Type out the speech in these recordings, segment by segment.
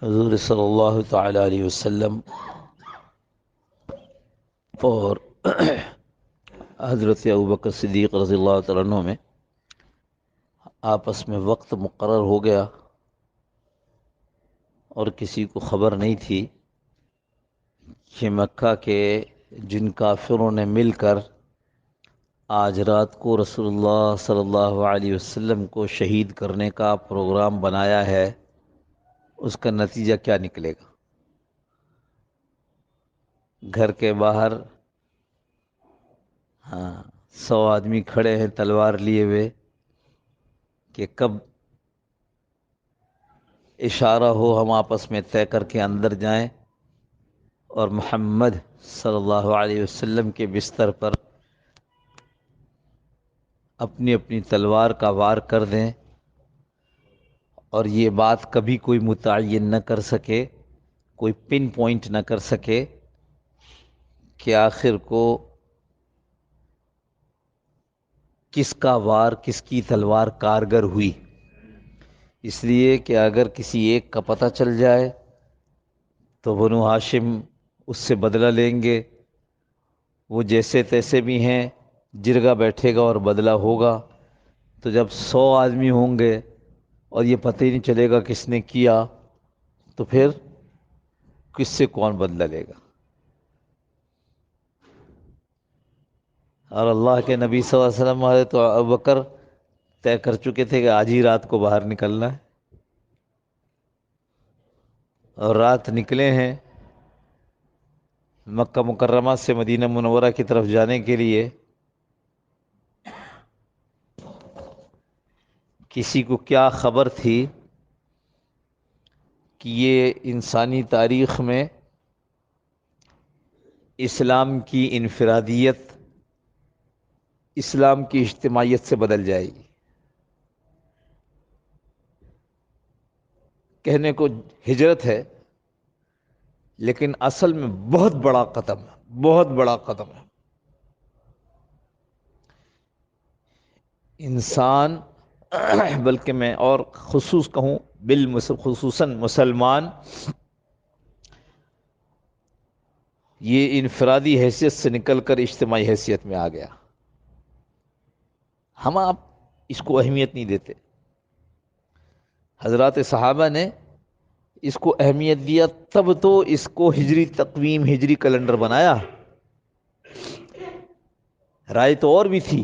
حضور صلی اللہ تعالی علیہ وسلم اور حضرت ابوبکر صدیق رضی اللہ تعالیٰ عنہ میں آپس میں وقت مقرر ہو گیا اور کسی کو خبر نہیں تھی کہ مکہ کے جن کافروں نے مل کر آج رات کو رسول اللہ صلی اللہ علیہ وسلم کو شہید کرنے کا پروگرام بنایا ہے، اس کا نتیجہ کیا نکلے گا۔ گھر کے باہر 100 آدمی کھڑے ہیں تلوار لیے ہوئے کہ کب اشارہ ہو ہم آپس میں طے کر کے اندر جائیں اور محمد صلی اللہ علیہ وسلم کے بستر پر اپنی اپنی تلوار کا وار کر دیں، اور یہ بات کبھی کوئی متعین نہ کر سکے، کوئی پن پوائنٹ نہ کر سکے کہ آخر کو کس کا وار، کس کی تلوار کارگر ہوئی۔ اس لیے کہ اگر کسی ایک کا پتہ چل جائے تو بنو ہاشم اس سے بدلہ لیں گے، وہ جیسے تیسے بھی ہیں، جرگہ بیٹھے گا اور بدلہ ہوگا۔ تو جب 100 آدمی ہوں گے اور یہ پتہ ہی نہیں چلے گا کس نے کیا، تو پھر کس سے کون بدلہ لے گا۔ اور اللہ کے نبی صلی اللہ علیہ وسلم حضرت ابوبکر طے کر چکے تھے کہ آج ہی رات کو باہر نکلنا ہے، اور رات نکلے ہیں مکہ مکرمہ سے مدینہ منورہ کی طرف جانے کے لیے۔ کسی کو کیا خبر تھی کہ یہ انسانی تاریخ میں اسلام کی انفرادیت، اسلام کی اجتماعیت سے بدل جائے گی۔ کہنے کو ہجرت ہے، لیکن اصل میں بہت بڑا قدم ہے، بہت بڑا قدم ہے۔ انسان بلکہ میں اور خصوص کہوں خصوصاً مسلمان یہ انفرادی حیثیت سے نکل کر اجتماعی حیثیت میں آ گیا۔ ہم آپ اس کو اہمیت نہیں دیتے۔ حضرات صحابہ نے اس کو اہمیت دیا، تب تو اس کو ہجری تقویم، ہجری کیلنڈر بنایا۔ رائے تو اور بھی تھی،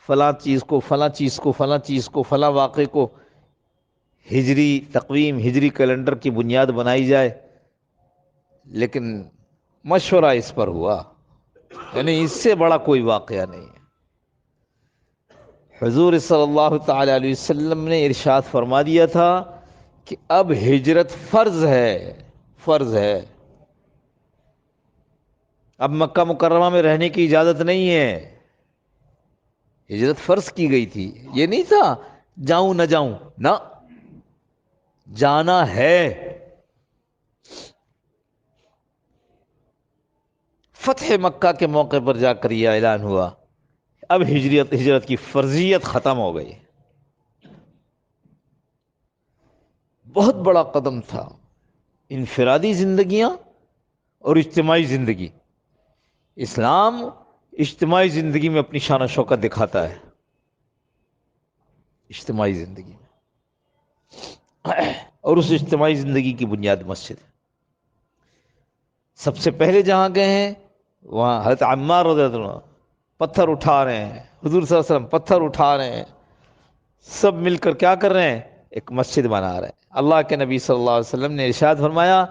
فلاں چیز کو فلاں چیز کو فلاں چیز کو فلاں واقعے کو ہجری تقویم، ہجری کیلنڈر کی بنیاد بنائی جائے، لیکن مشورہ اس پر ہوا، یعنی اس سے بڑا کوئی واقعہ نہیں ہے۔ حضور صلی اللہ تعالی علیہ وسلم نے ارشاد فرما دیا تھا کہ اب ہجرت فرض ہے، فرض ہے۔ اب مکہ مکرمہ میں رہنے کی اجازت نہیں ہے، ہجرت فرض کی گئی تھی۔ یہ نہیں تھا جاؤں نہ جاؤں، نہ، جانا ہے۔ فتح مکہ کے موقع پر جا کر یہ اعلان ہوا، اب ہجرت کی فرضیت ختم ہو گئی۔ بہت بڑا قدم تھا۔ انفرادی زندگیاں اور اجتماعی زندگی، اسلام اجتماعی زندگی میں اپنی شان و شوکت دکھاتا ہے، اجتماعی زندگی میں، اور اس اجتماعی زندگی کی بنیاد مسجد ہے۔ سب سے پہلے جہاں گئے ہیں وہاں حضرت عمار رضی اللہ عنہ پتھر اٹھا رہے ہیں، حضور صلی اللہ علیہ وسلم پتھر اٹھا رہے ہیں، سب مل کر کیا کر رہے ہیں؟ ایک مسجد بنا رہے ہیں۔ اللہ کے نبی صلی اللہ علیہ وسلم نے ارشاد فرمایا،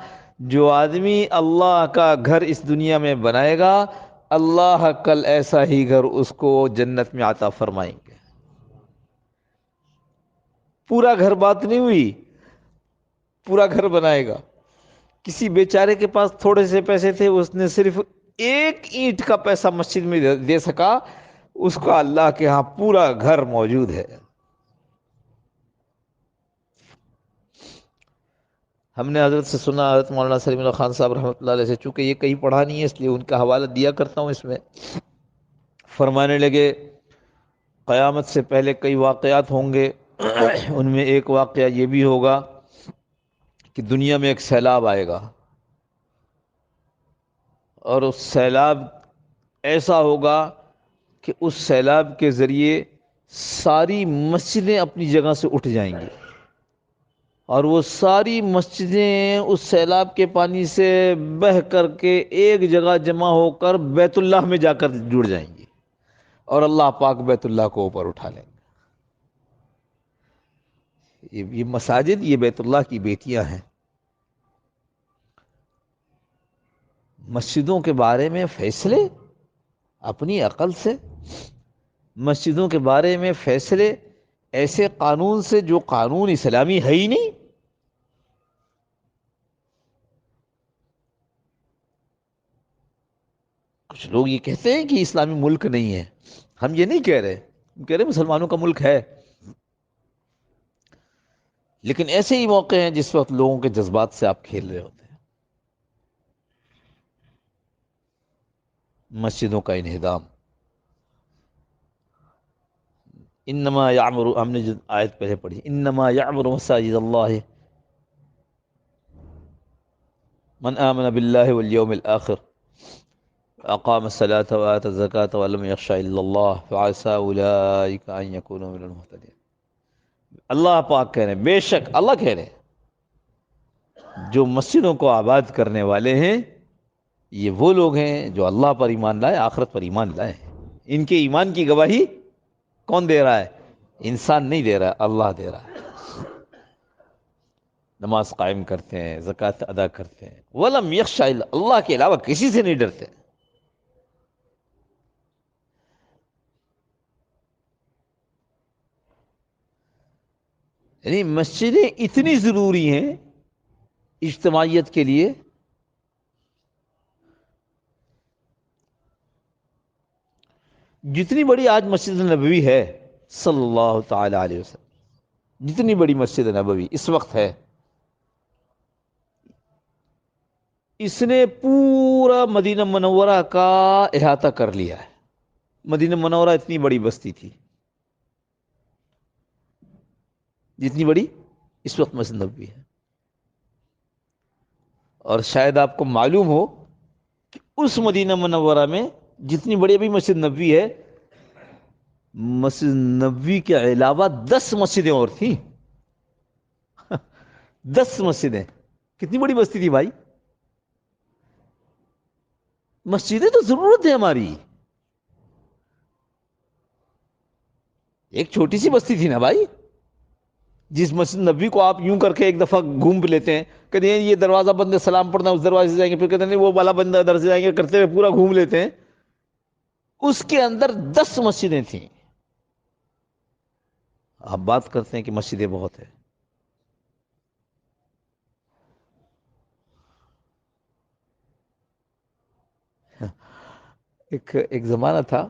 جو آدمی اللہ کا گھر اس دنیا میں بنائے گا، اللہ کل ایسا ہی گھر اس کو جنت میں عطا فرمائیں گے۔ پورا گھر بات نہیں ہوئی، پورا گھر بنائے گا۔ کسی بیچارے کے پاس تھوڑے سے پیسے تھے، اس نے صرف ایک اینٹ کا پیسہ مسجد میں دے سکا، اس کا اللہ کے ہاں پورا گھر موجود ہے۔ ہم نے حضرت سے سنا، حضرت مولانا سلیم اللہ خان صاحب رحمۃ اللہ علیہ سے، چونکہ یہ کہیں پڑھا نہیں ہے اس لیے ان کا حوالہ دیا کرتا ہوں اس میں، فرمانے لگے قیامت سے پہلے کئی واقعات ہوں گے، ان میں ایک واقعہ یہ بھی ہوگا کہ دنیا میں ایک سیلاب آئے گا، اور اس سیلاب ایسا ہوگا کہ اس سیلاب کے ذریعے ساری مسجدیں اپنی جگہ سے اٹھ جائیں گی، اور وہ ساری مسجدیں اس سیلاب کے پانی سے بہہ کر کے ایک جگہ جمع ہو کر بیت اللہ میں جا کر جڑ جائیں گی، اور اللہ پاک بیت اللہ کو اوپر اٹھا لیں گے۔ یہ مساجد، یہ بیت اللہ کی بیٹیاں ہیں۔ مسجدوں کے بارے میں فیصلے اپنی عقل سے، مسجدوں کے بارے میں فیصلے ایسے قانون سے جو قانون اسلامی ہے ہی نہیں۔ کچھ لوگ یہ کہتے ہیں کہ اسلامی ملک نہیں ہے، ہم یہ نہیں کہہ رہے، ہم کہہ رہے مسلمانوں کا ملک ہے، لیکن ایسے ہی موقع ہیں جس وقت لوگوں کے جذبات سے آپ کھیل رہے ہوتے ہیں۔ مسجدوں کا انہدام، انما یعمر، ہم نے جو آیت پہلے پڑھی، انما یعمر مساجد اللہ من آمن باللہ والیوم الآخر اقام الصلاة وآتى الزکاة ولم یخش الا اللہ فعسى اولئک ان یکونوا من المہتدین۔ اللہ پاک کہہ رہے ہیں، بے شک اللہ کہہ رہے ہیں جو مسجدوں کو آباد کرنے والے ہیں یہ وہ لوگ ہیں جو اللہ پر ایمان لائے، آخرت پر ایمان لائے ہیں۔ ان کے ایمان کی گواہی کون دے رہا ہے؟ انسان نہیں دے رہا ہے، اللہ دے رہا ہے۔ نماز قائم کرتے ہیں، زکوٰۃ ادا کرتے ہیں، وَلَمْ يَخْشَ إِلَّا، اللہ کے علاوہ کسی سے نہیں ڈرتے۔ یعنی مسجدیں اتنی ضروری ہیں اجتماعیت کے لیے، جتنی بڑی آج مسجد نبوی ہے صلی اللہ تعالی علیہ وسلم، جتنی بڑی مسجد نبوی اس وقت ہے، اس نے پورا مدینہ منورہ کا احاطہ کر لیا ہے۔ مدینہ منورہ اتنی بڑی بستی تھی جتنی بڑی اس وقت مسجد نبوی ہے، اور شاید آپ کو معلوم ہو کہ اس مدینہ منورہ میں جتنی بڑی ابھی مسجد نبوی ہے، مسجد نبوی کے علاوہ 10 مسجدیں اور تھیں۔ 10 مسجدیں، کتنی بڑی بستی تھی بھائی؟ مسجدیں تو ضرورت ہے ہماری، ایک چھوٹی سی بستی تھی نا بھائی، جس مسجد نبوی کو آپ یوں کر کے ایک دفعہ گھوم بھی لیتے ہیں، کہتے ہیں یہ دروازہ بند ہے سلام پڑھنا اس دروازے سے جائیں گے، پھر کہتے ہیں وہ والا بند ہے ادھر سے جائیں گے، کرتے ہوئے پورا گھوم لیتے ہیں۔ اس کے اندر 10 مسجدیں تھیں۔ آپ بات کرتے ہیں کہ مسجدیں بہت ہیں۔ ایک زمانہ تھا،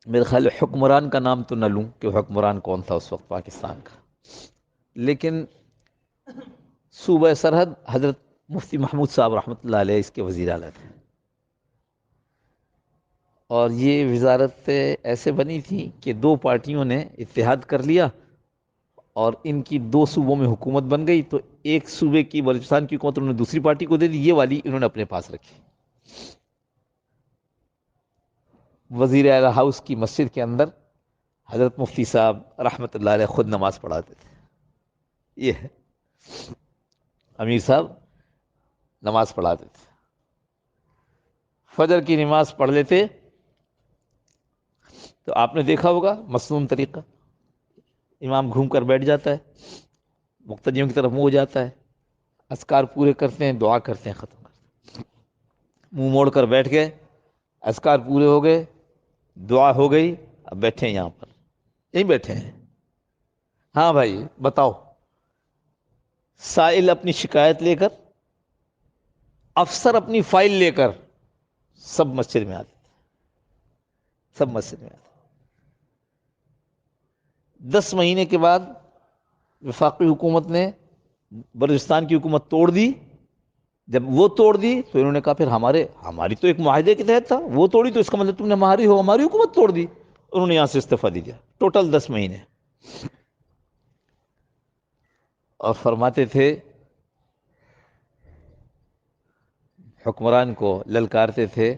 میرے خیال ہے حکمران کا نام تو نہ لوں کہ حکمران کون تھا اس وقت پاکستان کا، لیکن صوبہ سرحد حضرت مفتی محمود صاحب رحمۃ اللہ علیہ اس کے وزیر اعلیٰ تھے، اور یہ وزارت ایسے بنی تھی کہ 2 پارٹیوں نے اتحاد کر لیا اور ان کی 2 صوبوں میں حکومت بن گئی، تو ایک صوبے کی بلوچستان کی حکومت انہوں نے دوسری پارٹی کو دے دی، یہ والی انہوں نے اپنے پاس رکھی۔ وزیر اعلیٰ ہاؤس کی مسجد کے اندر حضرت مفتی صاحب رحمۃ اللہ علیہ خود نماز پڑھاتے تھے۔ یہ ہے امیر صاحب نماز پڑھاتے تھے، فجر کی نماز پڑھ لیتے تو آپ نے دیکھا ہوگا مسنون طریقہ، امام گھوم کر بیٹھ جاتا ہے، مقتدیوں کی طرف منہ ہو جاتا ہے، اذکار پورے کرتے ہیں، دعا کرتے ہیں، ختم کرتے ہیں، منہ موڑ کر بیٹھ گئے، اذکار پورے ہو گئے، دعا ہو گئی، اب بیٹھے ہیں یہاں پر، یہیں بیٹھے ہیں۔ ہاں بھائی بتاؤ، سائل اپنی شکایت لے کر، افسر اپنی فائل لے کر، سب مسجد میں آتے تھے، سب مسجد میں آتے۔ 10 مہینے کے بعد وفاقی حکومت نے بلوچستان کی حکومت توڑ دی۔ جب وہ توڑ دی تو انہوں نے کہا پھر ہماری تو ایک معاہدے کے تحت تھا، وہ توڑی تو اس کا مطلب تم نے ہماری حکومت توڑ دی۔ انہوں نے یہاں سے استعفیٰ دے دیا، ٹوٹل 10 مہینے۔ اور فرماتے تھے حکمران کو للکارتے تھے،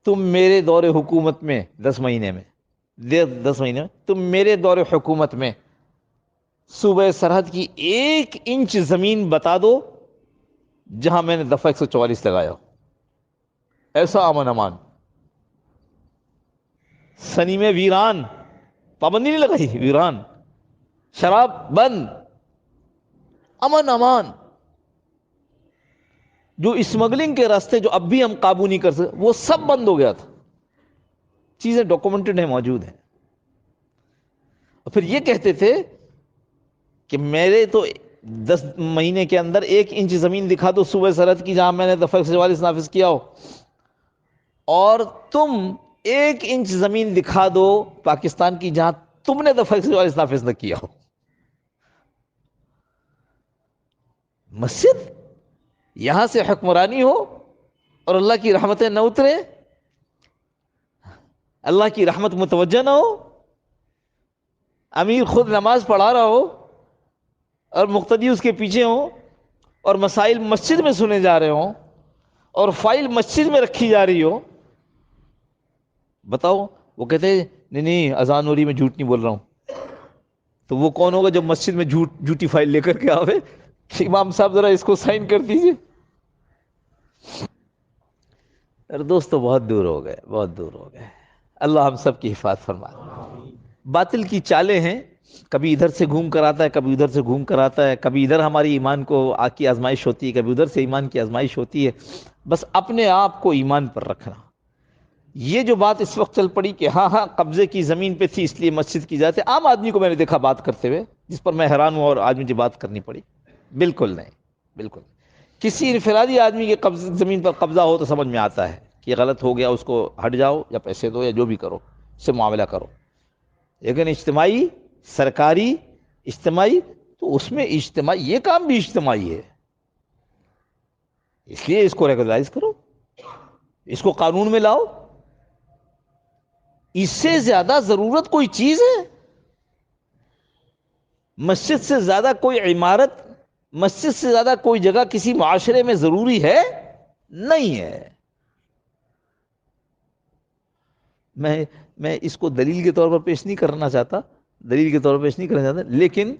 تم میرے دور حکومت میں 10 مہینے میں 10 مہینے میں تم میرے دور حکومت میں صوبہ سرحد کی 1 انچ زمین بتا دو جہاں میں نے دفعہ 144 لگایا ہو۔ ایسا امن امان، سنی میں ویران، پابندی نہیں لگائی، ویران، شراب بند، امن امان۔ جو اسمگلنگ کے راستے جو اب بھی ہم قابو نہیں کر سکتے وہ سب بند ہو گیا تھا، چیزیں ڈاکومنٹڈ ہیں، موجود ہیں۔ اور پھر یہ کہتے تھے کہ میرے تو 10 مہینے کے اندر 1 انچ زمین دکھا دو صوبہ سرحد کی جہاں میں نے دفعہ 144 نافذ کیا ہو، اور تم 1 انچ زمین دکھا دو پاکستان کی جہاں تم نے دفعہ 144 نافذ نہ کیا ہو۔ مسجد یہاں سے حکمرانی ہو اور اللہ کی رحمتیں نہ اترے، اللہ کی رحمت متوجہ نہ ہو، امیر خود نماز پڑھا رہا ہو اور مقتدی اس کے پیچھے ہوں، اور مسائل مسجد میں سنے جا رہے ہوں، اور فائل مسجد میں رکھی جا رہی ہو۔ بتاؤ، وہ کہتے ہیں نہیں نہیں اذان ہو رہی، میں جھوٹ نہیں بول رہا ہوں۔ تو وہ کون ہوگا جب مسجد میں جھوٹی فائل لے کر کے آوے کہ امام صاحب ذرا اس کو سائن کر دیجئے؟ ارے دوستو بہت دور ہو گئے، بہت دور ہو گئے۔ اللہ ہم سب کی حفاظت فرمائے۔ باطل کی چالیں ہیں، کبھی ادھر سے گھوم کر آتا ہے، کبھی ادھر سے گھوم کر آتا ہے، کبھی ادھر ہماری ایمان کو کی آزمائش ہوتی ہے، کبھی ادھر سے ایمان کی آزمائش ہوتی ہے۔ بس اپنے آپ کو ایمان پر رکھنا۔ یہ جو بات اس وقت چل پڑی کہ ہاں قبضے کی زمین پہ تھی اس لیے مسجد کی جاتی، عام آدمی کو میں نے دیکھا بات کرتے ہوئے، جس پر میں حیران ہوں اور آج مجھے بات کرنی پڑی۔ بالکل نہیں، بالکل نہیں۔ کسی انفرادی آدمی کے زمین پر قبضہ ہو تو سمجھ میں آتا ہے کہ یہ غلط ہو گیا، اس کو ہٹ جاؤ یا پیسے دو یا جو بھی کرو، اس سے معاملہ کرو۔ لیکن اجتماعی، سرکاری، اجتماعی، تو اس میں اجتماعی، یہ کام بھی اجتماعی ہے، اس لیے اس کو ریگولرائز کرو، اس کو قانون میں لاؤ۔ اس سے زیادہ ضرورت کوئی چیز ہے؟ مسجد سے زیادہ کوئی عمارت، مسجد سے زیادہ کوئی جگہ کسی معاشرے میں ضروری ہے؟ نہیں ہے۔ میں اس کو دلیل کے طور پر پیش نہیں کرنا چاہتا، دلیل کے طور پر پیش نہیں کرنا چاہتا، لیکن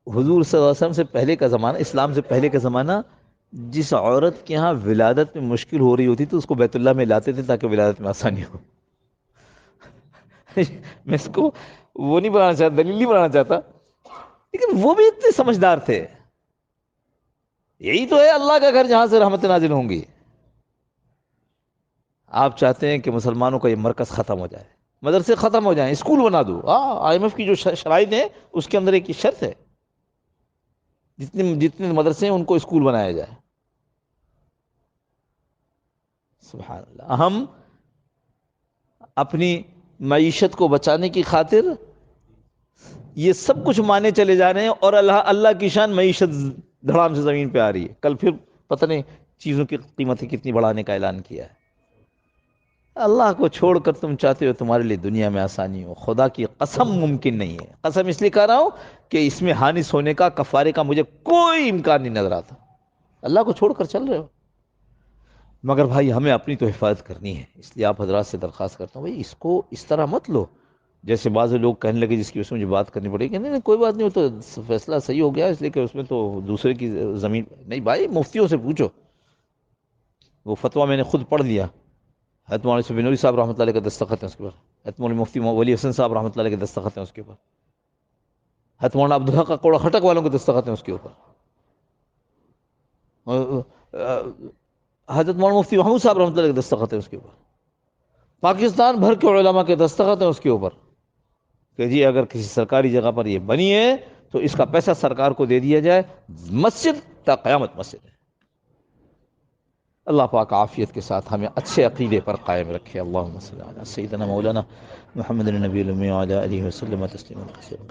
حضور صلی اللہ علیہ وسلم سے پہلے کا زمانہ، اسلام سے پہلے کا زمانہ، جس عورت کے ہاں ولادت میں مشکل ہو رہی ہوتی تو اس کو بیت اللہ میں لاتے تھے تاکہ ولادت میں آسانی ہو۔ میں اس کو وہ نہیں بنانا چاہتا، دلیل نہیں بنانا چاہتا، لیکن وہ بھی اتنے سمجھدار تھے۔ یہی تو ہے اللہ کا گھر جہاں سے رحمت نازل ہوں گی۔ آپ چاہتے ہیں کہ مسلمانوں کا یہ مرکز ختم ہو جائے، مدرسے ختم ہو جائیں، اسکول بنا دو۔ آئی ایم ایف کی جو شرائط ہیں اس کے اندر ایک شرط ہے، جتنے مدرسے ہیں ان کو اسکول بنایا جائے۔ سبحان اللہ۔ ہم اپنی معیشت کو بچانے کی خاطر یہ سب کچھ مانے چلے جا رہے ہیں، اور اللہ کی شان معیشت دھڑام سے زمین پہ آ رہی ہے۔ کل پھر پتہ نہیں چیزوں کی قیمتیں کتنی بڑھانے کا اعلان کیا ہے۔ اللہ کو چھوڑ کر تم چاہتے ہو تمہارے لیے دنیا میں آسانی ہو، خدا کی قسم ممکن نہیں ہے۔ قسم اس لیے کہہ رہا ہوں کہ اس میں حانس ہونے کا، کفارے کا مجھے کوئی امکان نہیں نظر آتا۔ اللہ کو چھوڑ کر چل رہے ہو، مگر بھائی ہمیں اپنی تو حفاظت کرنی ہے۔ اس لیے آپ حضرات سے درخواست کرتا ہوں بھائی اس کو اس طرح مت لو جیسے بعض لوگ کہنے لگے، جس کی وجہ سے مجھے بات کرنی پڑی کہ نہیں کوئی بات نہیں، وہ تو فیصلہ صحیح ہو گیا اس لیے کہ اس میں تو دوسرے کی زمین نہیں۔ بھائی مفتیوں سے پوچھو، وہ فتویٰ میں نے خود پڑھ لیا، حضرت مولانا یوسف بنوری صاحب رحمۃ اللہ علیہ کا دستخط ہے اس کے اوپر، حضرت مولانا مفتی ولی حسن صاحب رحمۃ اللہ علیہ کے دستخط ہیں اس کے اوپر، حضرت مولانا عبدالحق کا کوڑا خٹک والوں کے دستخط ہیں اس کے اوپر، حضرت مولانا مفتی محمود صاحب رحمۃ اللہ علیہ کے دستخط ہیں اس کے اوپر، پاکستان بھر کے علماء کے دستخط ہیں اس کے اوپر کہ جی اگر کسی سرکاری جگہ پر یہ بنی ہے تو اس کا پیسہ سرکار کو دے دیا جائے، مسجد تا قیامت مسجد ہے۔ اللہ پاک عافیت کے ساتھ ہمیں اچھے عقیدے پر قائم رکھے۔ اللہم صلی علی سیدنا مولانا محمد النبی الامی وعلی آلہ وسلم تسلیما کثیرا۔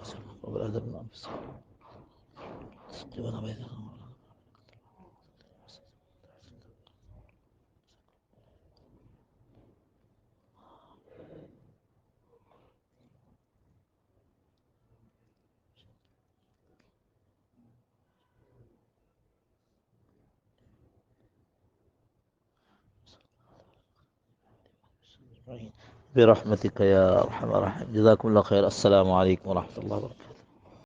برحمتك یا ارحم الراحمین. جزاکم اللہ خیر. السلام علیکم ورحمۃ اللہ وبرکاتہ.